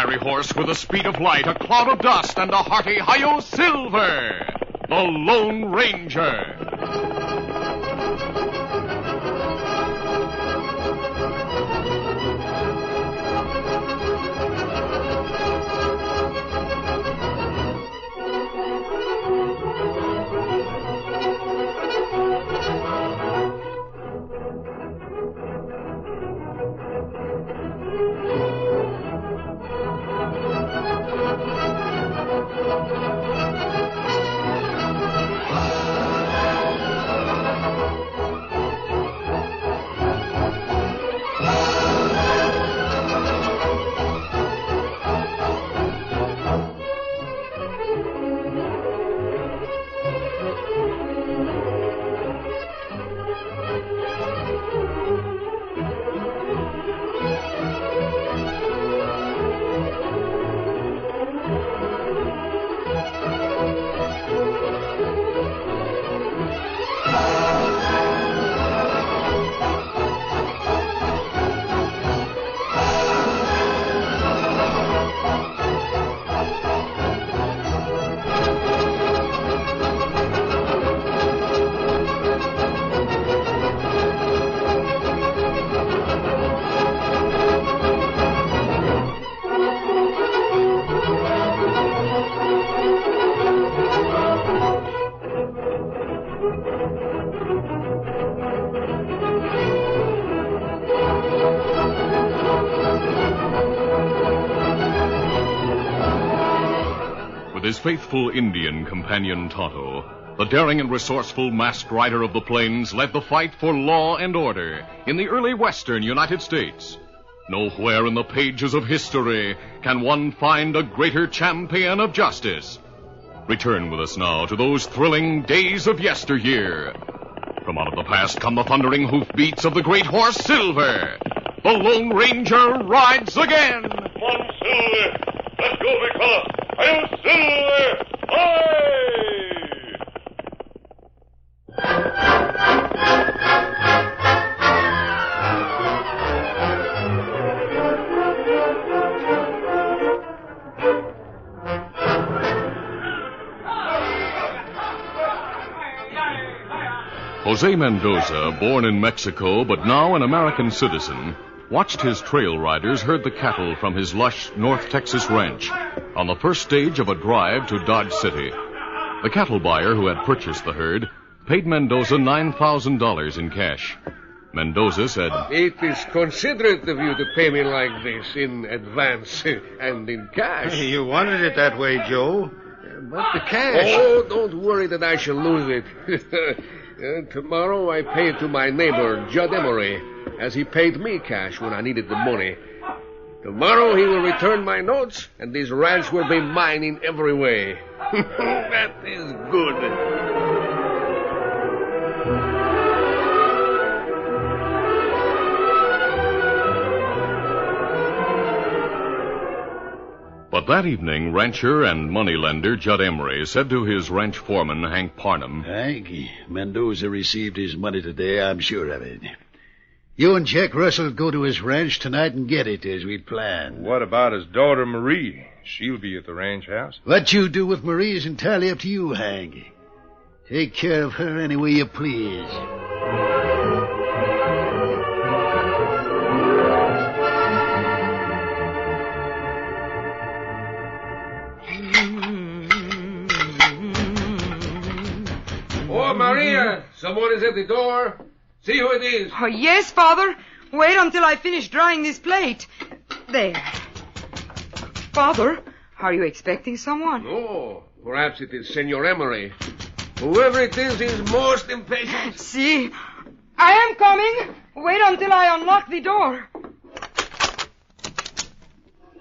fiery horse with the speed of light, a cloud of dust, and a hearty Hi-Yo Silver, the Lone Ranger. His faithful Indian companion Tonto, the daring and resourceful masked rider of the plains, led the fight for law and order in the early western United States. Nowhere in the pages of history can one find a greater champion of justice. Return with us now to those thrilling days of yesteryear. From out of the past come the thundering hoofbeats of the great horse Silver. The Lone Ranger rides again. Come on, Silver. Let's go, big fella. Hi-Yo Silver! Hi! Jose Mendoza, born in Mexico but now an American citizen, watched his trail riders herd the cattle from his lush North Texas ranch on the first stage of a drive to Dodge City. The cattle buyer who had purchased the herd paid Mendoza $9,000 in cash. Mendoza said, "It is considerate of you to pay me like this in advance and in cash." Hey, you wanted it that way, Joe. But the cash... Oh, don't worry that I shall lose it. Tomorrow I pay it to my neighbor, Judd Emery, as he paid me cash when I needed the money. Tomorrow he will return my notes, and this ranch will be mine in every way. That is good. But that evening, rancher and moneylender Judd Emery said to his ranch foreman, Hank Parnham, "Hank, Mendoza received his money today, I'm sure of it. You and Jack Russell go to his ranch tonight and get it as we planned." What about his daughter, Marie? She'll be at the ranch house. What you do with Marie is entirely up to you, Hank. Take care of her any way you please. Oh, Maria, someone is at the door. See who it is. Oh, yes, Father. Wait until I finish drying this plate. There. Father, are you expecting someone? Oh, perhaps it is Senor Emery. Whoever it is most impatient. See, I am coming. Wait until I unlock the door.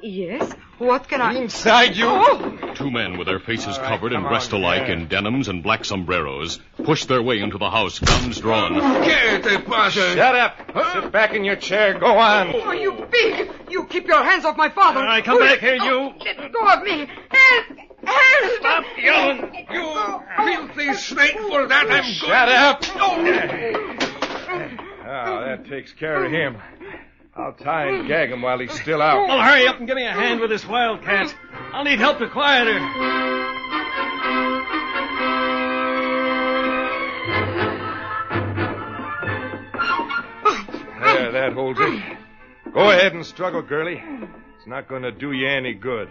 Yes? What can I... Inside, you... Oh! Two men with their faces covered and dressed alike in denims and black sombreros pushed their way into the house, guns drawn. ¿Qué te pasa? Shut up. Sit back in your chair. Go on. Oh, you pig! You keep your hands off my father. All right, come back here, you. Let go of me. Help! Help! Stop yelling. You filthy snake, for that I'm Shut up. Oh, that takes care of him. I'll tie and gag him while he's still out. Well, hurry up and give me a hand with this wildcat. I'll need help to quiet her. There, that holds it. Go ahead and struggle, girlie. It's not going to do you any good.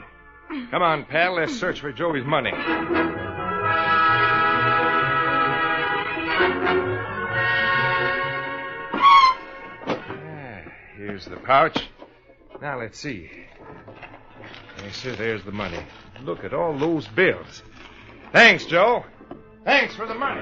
Come on, pal, let's search for Joey's money. Here's the pouch. Now, let's see. Yes, sir, there's the money. Look at all those bills. Thanks, Joe. Thanks for the money.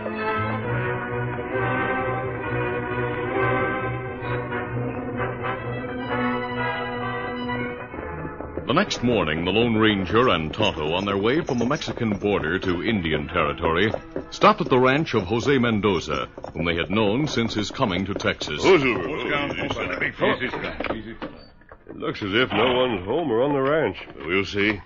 The next morning, the Lone Ranger and Tonto, on their way from the Mexican border to Indian territory, stopped at the ranch of Jose Mendoza, whom they had known since his coming to Texas. It looks as if no one's home or on the ranch, but we'll see.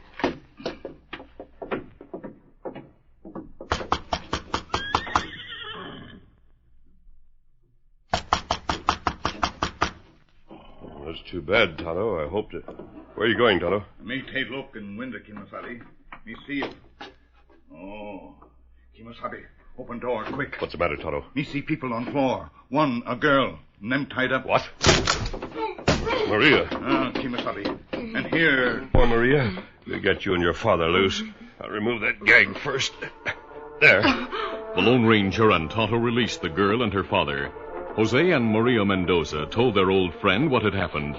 That's too bad, Tonto. I hoped it. Where are you going, Tonto? Me take look in window, Kimasabi. Me see it. Oh, Kimasabi, open door, quick. What's the matter, Tonto? Me see people on floor. One, a girl, and them tied up. What? Maria. Kimasabi. And here... Poor Maria. We'll get you and your father loose. I'll remove that gag first. There. The Lone Ranger and Tonto released the girl and her father. Jose and Maria Mendoza told their old friend what had happened.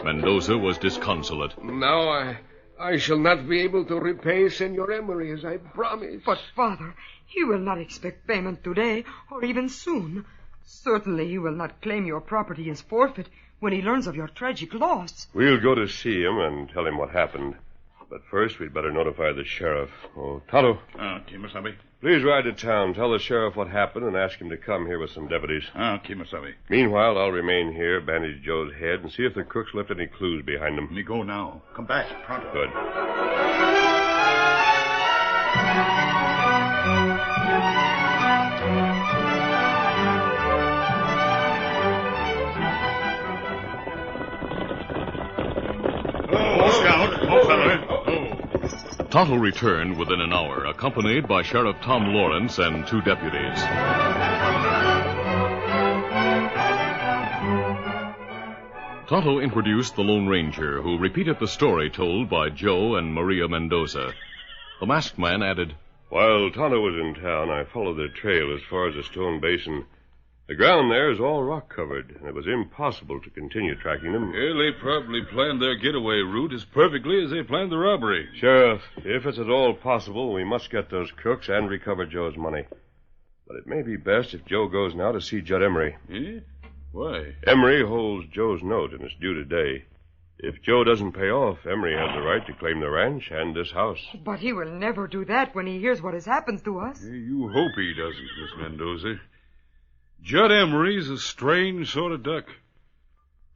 Mendoza was disconsolate. Now I shall not be able to repay Senor Emery as I promised. But, Father, he will not expect payment today or even soon. Certainly he will not claim your property as forfeit when he learns of your tragic loss. We'll go to see him and tell him what happened. But first, we'd better notify the sheriff. Oh, Tonto. Kimasabi. Please ride to town. Tell the sheriff what happened and ask him to come here with some deputies. Kimasabi. Meanwhile, I'll remain here, bandage Joe's head, and see if the crooks left any clues behind them. Me go now. Come back, pronto. Good. Tonto returned within an hour, accompanied by Sheriff Tom Lawrence and 2 deputies. Tonto introduced the Lone Ranger, who repeated the story told by Joe and Maria Mendoza. The masked man added, While Tonto was in town, I followed their trail as far as the Stone Basin. The ground there is all rock-covered, and it was impossible to continue tracking them. Yeah, they probably planned their getaway route as perfectly as they planned the robbery. Sheriff, if it's at all possible, we must get those crooks and recover Joe's money. But it may be best if Joe goes now to see Judd Emery. Eh? Why? Emery holds Joe's note, and it's due today. If Joe doesn't pay off, Emery has the right to claim the ranch and this house. But he will never do that when he hears what has happened to us. Yeah, you hope he doesn't, Miss Mendoza. Judd Emery's a strange sort of duck.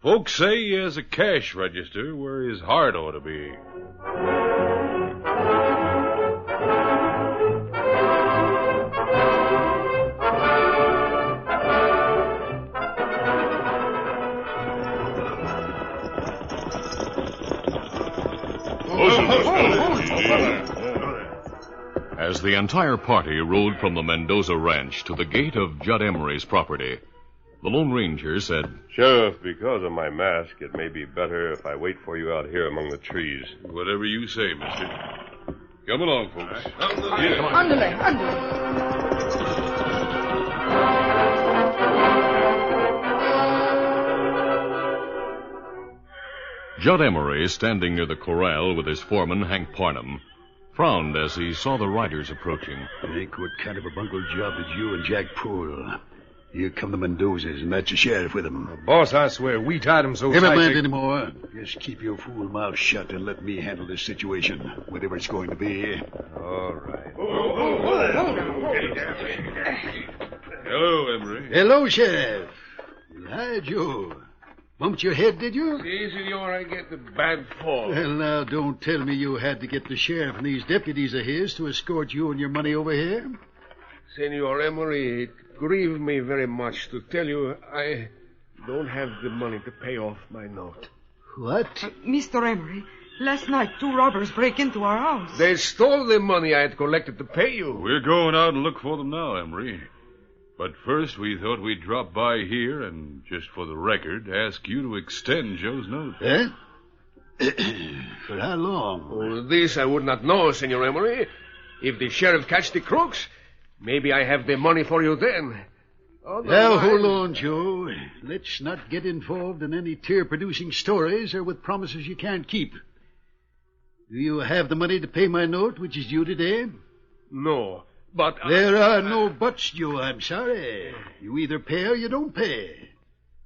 Folks say he has a cash register where his heart ought to be. As the entire party rode from the Mendoza ranch to the gate of Judd Emery's property, the Lone Ranger said, Sheriff, because of my mask, it may be better if I wait for you out here among the trees. Whatever you say, mister. Come along, folks. Andale. Judd Emery, standing near the corral with his foreman, Hank Parnham, frowned as he saw the riders approaching. Hank, what kind of a bungled job did you and Jack pull? Here come the Mendozas, and that's the sheriff with them. Boss, I swear, we tied him so Never tight... mind anymore. Just keep your fool mouth shut and let me handle this situation, whatever it's going to be. All right. Hello, Emery. Hello, Sheriff. Hi, Joe. Bumped your head, did you? See, senor, I get the bad fall. Well, now, don't tell me you had to get the sheriff and these deputies of his to escort you and your money over here. Senor Emery, it grieved me very much to tell you don't have the money to pay off my note. What? Mr. Emery, last night 2 robbers break into our house. They stole the money I had collected to pay you. We're going out and look for them now, Emery. But first, we thought we'd drop by here and, just for the record, ask you to extend Joe's note. Eh? For how long? Oh, this I would not know, Senor Emery. If the sheriff catch the crooks, maybe I have the money for you then. Now, hold on, Joe. Let's not get involved in any tear-producing stories or with promises you can't keep. Do you have the money to pay my note, which is due today? No, but... There are no buts, Joe, I'm sorry. You either pay or you don't pay.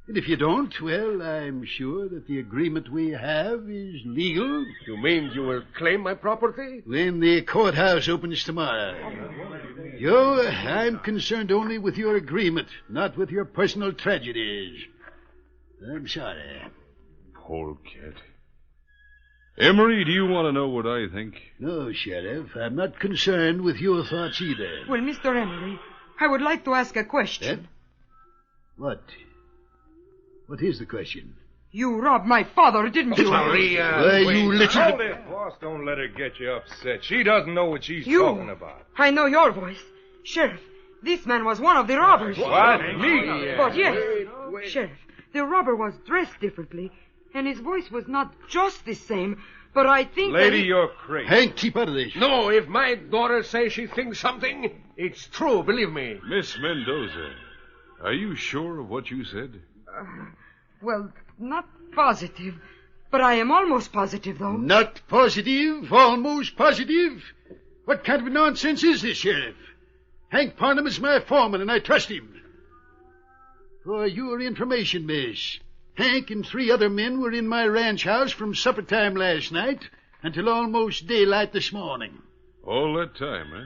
And if you don't, well, I'm sure that the agreement we have is legal. You mean you will claim my property? When the courthouse opens tomorrow. Joe, I'm concerned only with your agreement, not with your personal tragedies. I'm sorry. Polecat. Emery, do you want to know what I think? No, Sheriff, I'm not concerned with your thoughts either. Well, Mr. Emery, I would like to ask a question. What? What is the question? You robbed my father, didn't you? Maria! Why, you little... Hold it, boss. Don't let her get you upset. She doesn't know what she's talking about. I know your voice. Sheriff, this man was one of the robbers. What? Me? But yes, Sheriff, the robber was dressed differently, and his voice was not just the same, but I think Lady, you're crazy. Hank, keep out of this. No, if my daughter says she thinks something, it's true, believe me. Miss Mendoza, are you sure of what you said? Well, not positive, but I am almost positive, though. Not positive? Almost positive? What kind of nonsense is this, Sheriff? Hank Parnham is my foreman, and I trust him. For your information, miss, Hank and 3 other men were in my ranch house from supper time last night until almost daylight this morning. All that time, eh?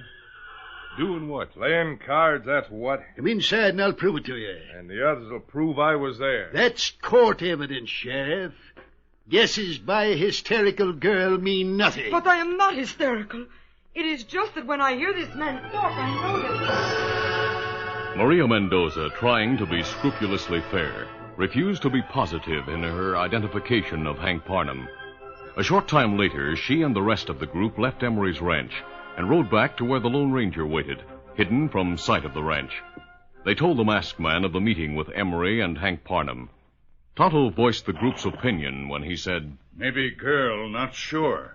Doing what? Playing cards, that's what. Come inside and I'll prove it to you. And the others will prove I was there. That's court evidence, Sheriff. Guesses by a hysterical girl mean nothing. But I am not hysterical. It is just that when I hear this man talk, I know that... Maria Mendoza, trying to be scrupulously fair, refused to be positive in her identification of Hank Parnham. A short time later, she and the rest of the group left Emery's ranch and rode back to where the Lone Ranger waited, hidden from sight of the ranch. They told the masked man of the meeting with Emery and Hank Parnham. Tonto voiced the group's opinion when he said, Maybe girl, not sure.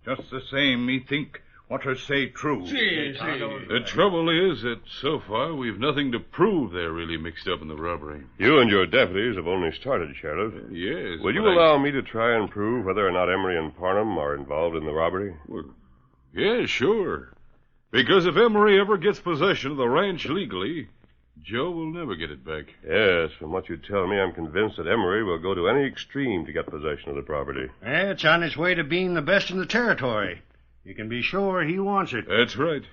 Just the same, me think what her say true. The trouble is that so far we've nothing to prove they're really mixed up in the robbery. You and your deputies have only started, Sheriff. Yes. Will you allow me to try and prove whether or not Emery and Parnham are involved in the robbery? Well, yeah, sure. Because if Emery ever gets possession of the ranch legally, Joe will never get it back. Yes, from what you tell me, I'm convinced that Emery will go to any extreme to get possession of the property. It's on its way to being the best in the territory. You can be sure he wants it. That's right.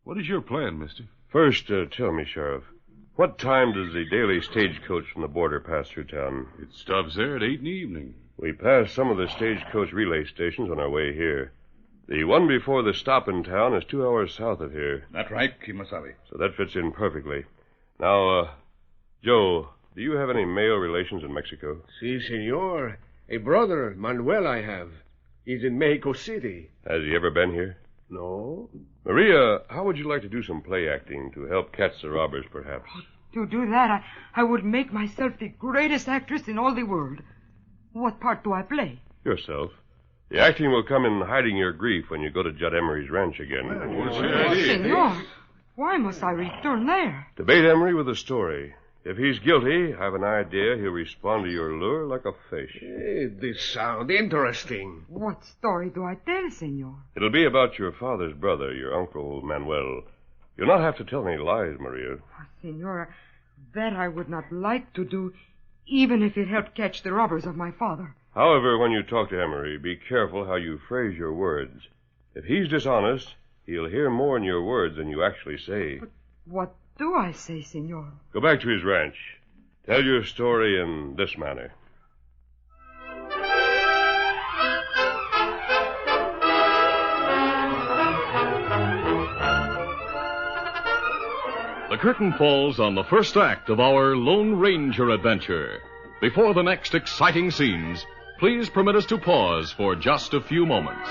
What is your plan, mister? First, tell me, Sheriff, what time does the daily stagecoach from the border pass through town? It stops there at 8 in the evening. We passed some of the stagecoach relay stations on our way here. The one before the stop in town is 2 hours south of here. That's right, Kimasabi. So that fits in perfectly. Now, Joe, do you have any male relations in Mexico? Si, senor. A brother, Manuel, I have. He's in Mexico City. Has he ever been here? No. Maria, how would you like to do some play acting to help catch the robbers, perhaps? To do that, I would make myself the greatest actress in all the world. What part do I play? Yourself. The acting will come in hiding your grief when you go to Judd Emery's ranch again. Senor, why must I return there? To bait Emery with a story. If he's guilty, I've an idea he'll respond to your lure like a fish. This sounds interesting. What story do I tell, senor? It'll be about your father's brother, your uncle Manuel. You'll not have to tell any lies, Maria. Oh, senor, that I would not like to do, even if it helped catch the robbers of my father. However, when you talk to Emery, be careful how you phrase your words. If he's dishonest, he'll hear more in your words than you actually say. But what do I say, senor? Go back to his ranch. Tell your story in this manner. The curtain falls on the first act of our Lone Ranger adventure. Before the next exciting scenes, please permit us to pause for just a few moments.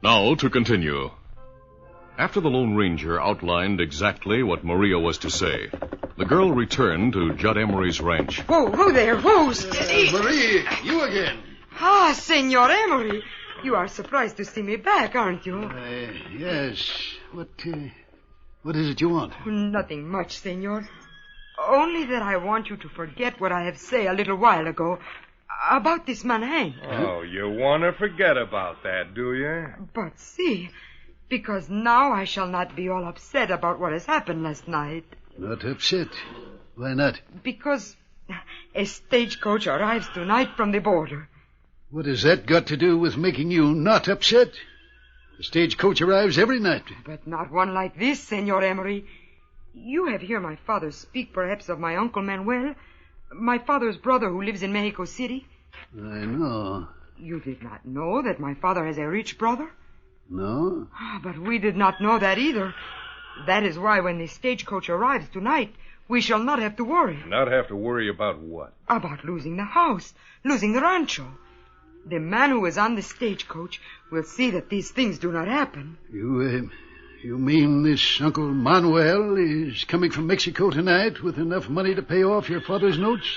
Now to continue. After the Lone Ranger outlined exactly what Maria was to say, the girl returned to Judd Emery's ranch. Who there? Who's... Marie, you again. Ah, Senor Emery. You are surprised to see me back, aren't you? Yes. What is it you want? Nothing much, Senor. Only that I want you to forget what I have said a little while ago about this man Hank. Oh, you want to forget about that, do you? But see, because now I shall not be all upset about what has happened last night. Not upset? Why not? Because a stagecoach arrives tonight from the border. What has that got to do with making you not upset? The stagecoach arrives every night. But not one like this, Senor Emery. You have heard my father speak perhaps of my Uncle Manuel, my father's brother who lives in Mexico City. I know. You did not know that my father has a rich brother? No. But we did not know that either. That is why when the stagecoach arrives tonight, we shall not have to worry. Not have to worry about what? About losing the house, losing the rancho. The man who is on the stagecoach will see that these things do not happen. You mean this Uncle Manuel is coming from Mexico tonight with enough money to pay off your father's notes?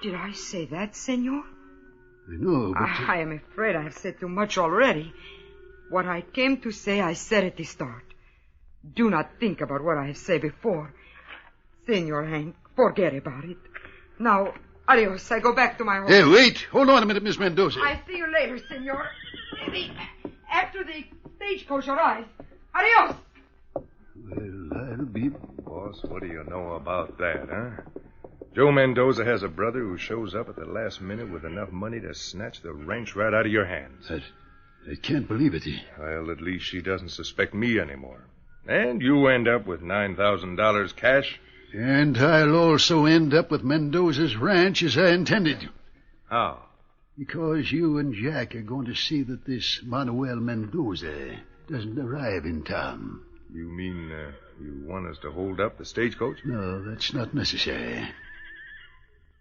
Did I say that, Senor? I know, but... I am afraid I have said too much already. What I came to say, I said at the start. Do not think about what I have said before. Senor Hank, forget about it. Now, adios. I go back to my home. Hey, wait. Hold on a minute, Miss Mendoza. I'll see you later, Senor. After the stagecoach arrives. Adios. Well, I'll be... Boss, what do you know about that, huh? Joe Mendoza has a brother who shows up at the last minute with enough money to snatch the ranch right out of your hands. I can't believe it. Well, at least she doesn't suspect me anymore. And you end up with $9,000 cash. And I'll also end up with Mendoza's ranch as I intended. How? Because you and Jack are going to see that this Manuel Mendoza doesn't arrive in town. You mean you want us to hold up the stagecoach? No, that's not necessary.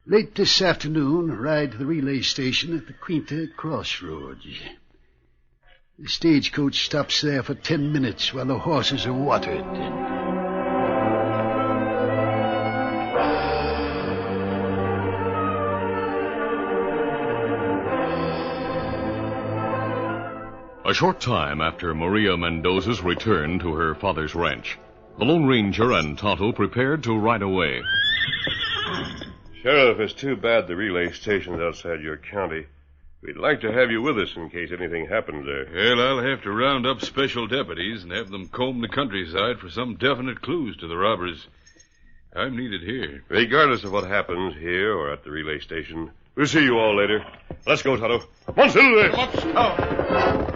Late this afternoon, ride to the relay station at the Quinta Crossroads. The stagecoach stops there for 10 minutes while the horses are watered. A short time after Maria Mendoza's return to her father's ranch, the Lone Ranger and Tonto prepared to ride away. Sheriff, it's too bad the relay station's outside your county. We'd like to have you with us in case anything happens there. Well, I'll have to round up special deputies and have them comb the countryside for some definite clues to the robbers. I'm needed here. Regardless of what happens here or at the relay station, we'll see you all later. Let's go, Tonto. Come on, Silver. Come on.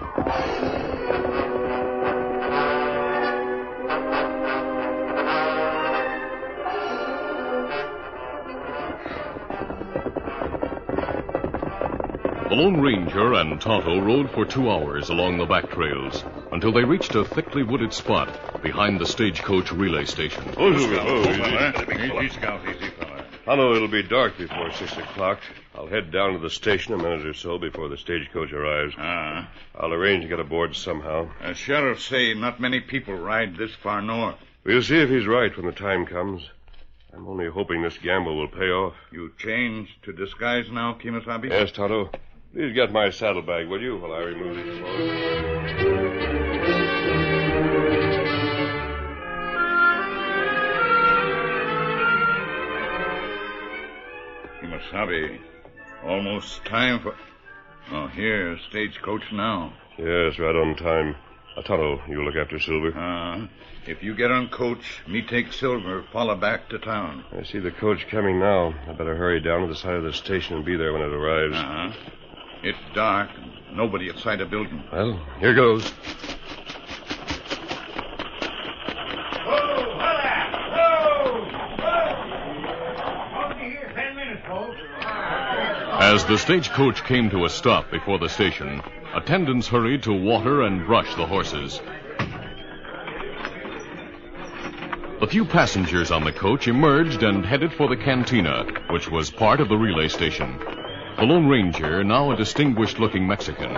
The Lone Ranger and Tonto rode for 2 hours along the back trails until they reached a thickly wooded spot behind the stagecoach relay station. Easy, Scout, easy, fella. Tonto, it'll be dark before 6 o'clock. I'll head down to the station a minute or so before the stagecoach arrives. I'll arrange to get aboard somehow. Sheriff say not many people ride this far north. We'll see if he's right when the time comes. I'm only hoping this gamble will pay off. You change to disguise now, Kimasabi? Yes, Tonto. Please get my saddlebag, will you, while I remove these clothes? Kimasabi, almost time for... Oh, here, stagecoach now. Yes, right on time. Tonto, you look after Silver. If you get on coach, me take Silver, follow back to town. I see the coach coming now. I better hurry down to the side of the station and be there when it arrives. It's dark, and nobody outside the building. Well, here goes. As the stagecoach came to a stop before the station, attendants hurried to water and brush the horses. The few passengers on the coach emerged and headed for the cantina, which was part of the relay station. The Lone Ranger, now a distinguished-looking Mexican,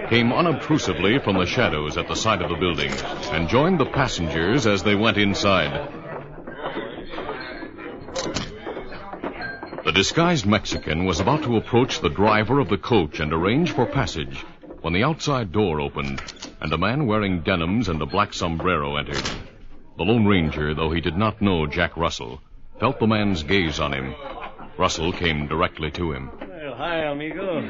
came unobtrusively from the shadows at the side of the building and joined the passengers as they went inside. The disguised Mexican was about to approach the driver of the coach and arrange for passage when the outside door opened and a man wearing denims and a black sombrero entered. The Lone Ranger, though he did not know Jack Russell, felt the man's gaze on him. Russell came directly to him. Well, hi, amigo.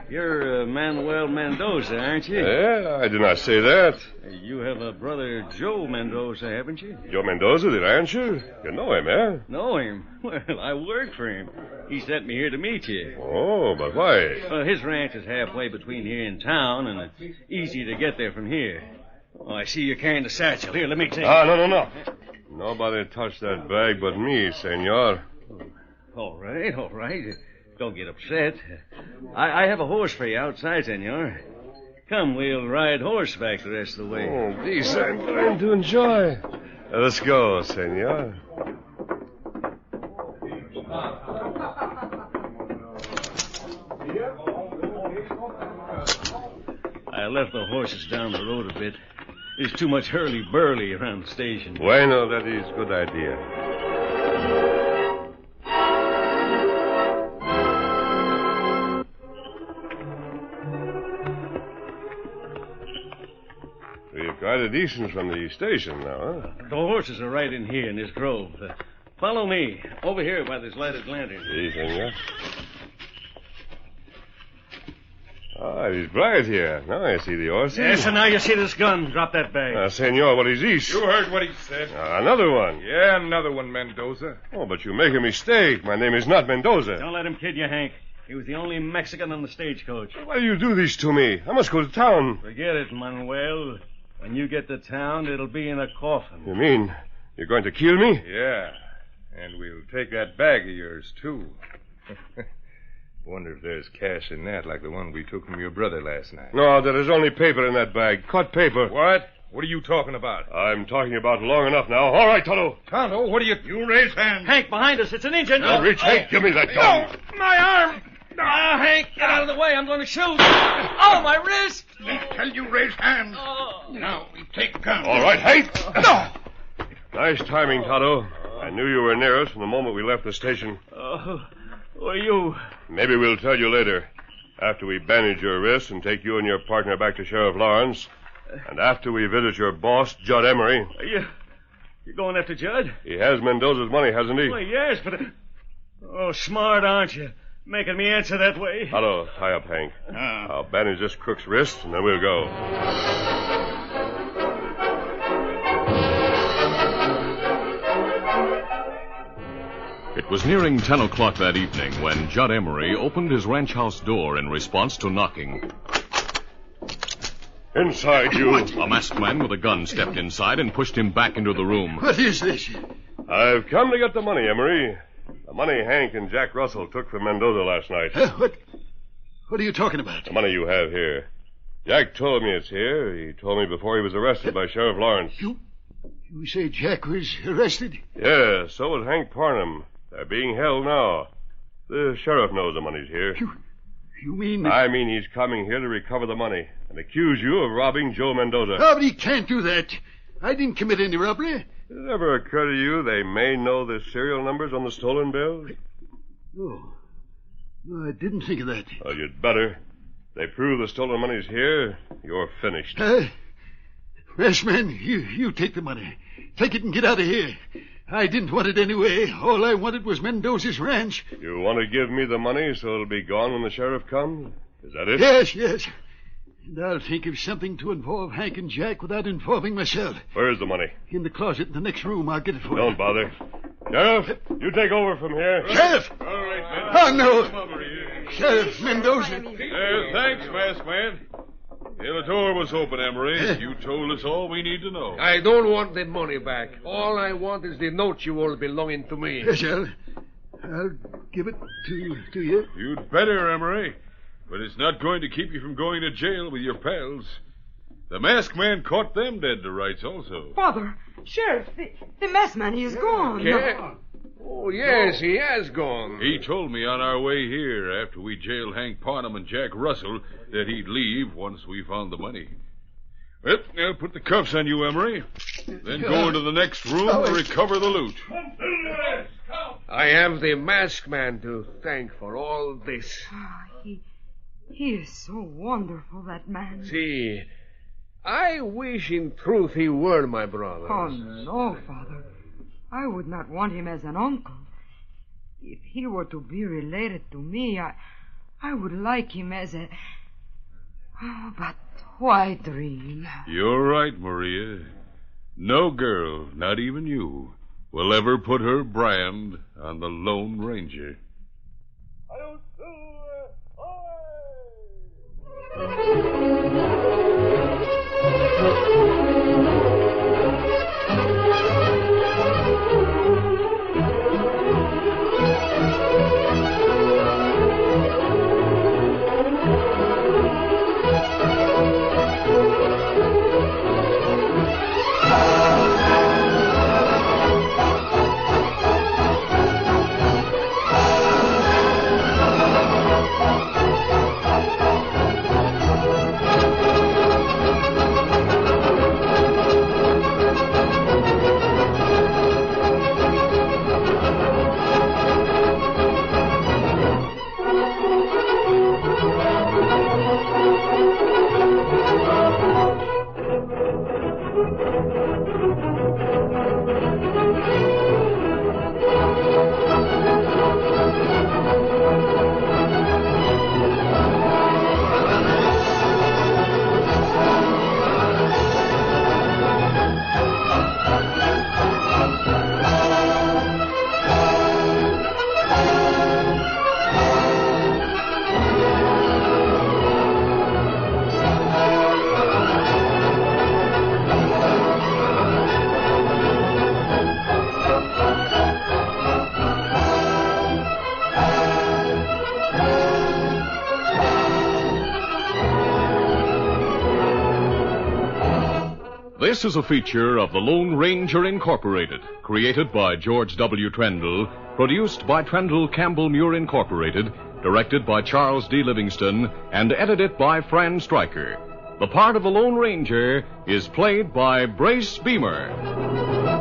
You're Manuel Mendoza, aren't you? Yeah, I did not say that. You have a brother, Joe Mendoza, haven't you? Joe Mendoza, the rancher? You know him, eh? Know him? Well, I work for him. He sent me here to meet you. Oh, but why? Well, his ranch is halfway between here and town, and it's easy to get there from here. Oh, I see you're carrying the satchel. Here, let me take it. No. Nobody touched that bag but me, senor. All right. Don't get upset. I have a horse for you outside, senor. Come, we'll ride horseback the rest of the way. Oh, these I'm going to enjoy. Let's go, senor. I left the horses down the road a bit. There's too much hurly-burly around the station. Bueno, that is a good idea. We're quite a distance from the station now, huh? The horses are right in here in this grove. Follow me. Over here by this lighted lantern. Si, senor. Ah, it is bright here. Now I see the horses. Yes, and now you see this gun. Drop that bag. Senor, what is this? You heard what he said. Another one. Yeah, another one, Mendoza. Oh, but you make a mistake. My name is not Mendoza. Don't let him kid you, Hank. He was the only Mexican on the stagecoach. Why do you do this to me? I must go to town. Forget it, Manuel. When you get to town, it'll be in a coffin. You mean you're going to kill me? Yeah, and we'll take that bag of yours, too. Wonder if there's cash in that like the one we took from your brother last night. No, there is only paper in that bag. Cut paper. What? What are you talking about? I'm talking about long enough now. All right, Tonto. Tonto, what are you... You raise hands. Hank, behind us. It's an Injun. Now, Rich, Hank, give me that gun. No, my arm. Hank, get out of the way. I'm going to shoot. Oh, my wrist. I tell you, raise hands. Oh. Now, we take guns. All right, Hank. No. Nice timing, Tonto. I knew you were near us from the moment we left the station. Who are you? Maybe we'll tell you later. After we bandage your wrists and take you and your partner back to Sheriff Lawrence. And after we visit your boss, Judd Emery. You're going after Judd? He has Mendoza's money, hasn't he? Well, yes, but... Oh, smart, aren't you? Making me answer that way. Tonto, tie up Hank. I'll bandage this crook's wrist, and then we'll go. It was nearing 10 o'clock that evening when Judd Emery opened his ranch house door in response to knocking. Inside, you. A masked man with a gun stepped inside and pushed him back into the room. What is this? I've come to get the money, Emery. The money Hank and Jack Russell took from Mendoza last night. What are you talking about? The money you have here. Jack told me it's here. He told me before he was arrested by Sheriff Lawrence. You say Jack was arrested? Yeah, so was Hank Parnham. They're being held now. The sheriff knows the money's here. You mean... I mean he's coming here to recover the money and accuse you of robbing Joe Mendoza. Oh, but he can't do that. I didn't commit any robbery. Did it ever occur to you they may know the serial numbers on the stolen bills? No, I didn't think of that. Well, you'd better. They prove the stolen money's here. You're finished. Masked man, you take the money. Take it and get out of here. I didn't want it anyway. All I wanted was Mendoza's ranch. You want to give me the money so it'll be gone when the sheriff comes? Is that it? Yes. And I'll think of something to involve Hank and Jack without involving myself. Where's the money? In the closet in the next room. I'll get it for you. Don't bother. Sheriff, you take over from here. Sheriff! All right, Oh, no. Come over here. Sheriff Mendoza. Thanks, Masked Man. Yeah, the door was open, Emery. You told us all we need to know. I don't want the money back. All I want is the note you all belonging to me. Yes, I'll give it to you. You'd better, Emery. But it's not going to keep you from going to jail with your pals. The Masked Man caught them dead to rights also. Father, Sheriff, the masked man, he is gone. Yeah. Oh, yes, he has gone. He told me on our way here, after we jailed Hank Parnham and Jack Russell, that he'd leave once we found the money. Well, I'll put the cuffs on you, Emery. Then go into the next room to recover the loot. I have the Masked Man to thank for all this. He is so wonderful, that man. See, I wish in truth he were my brother. Oh, no, Father. I would not want him as an uncle. If he were to be related to me, I would like him as a... Oh, but why dream? You're right, Maria. No girl, not even you, will ever put her brand on the Lone Ranger. This is a feature of the Lone Ranger Incorporated, created by George W. Trendle, produced by Trendle Campbell Muir Incorporated, directed by Charles D. Livingston, and edited by Fran Stryker. The part of the Lone Ranger is played by Brace Beamer.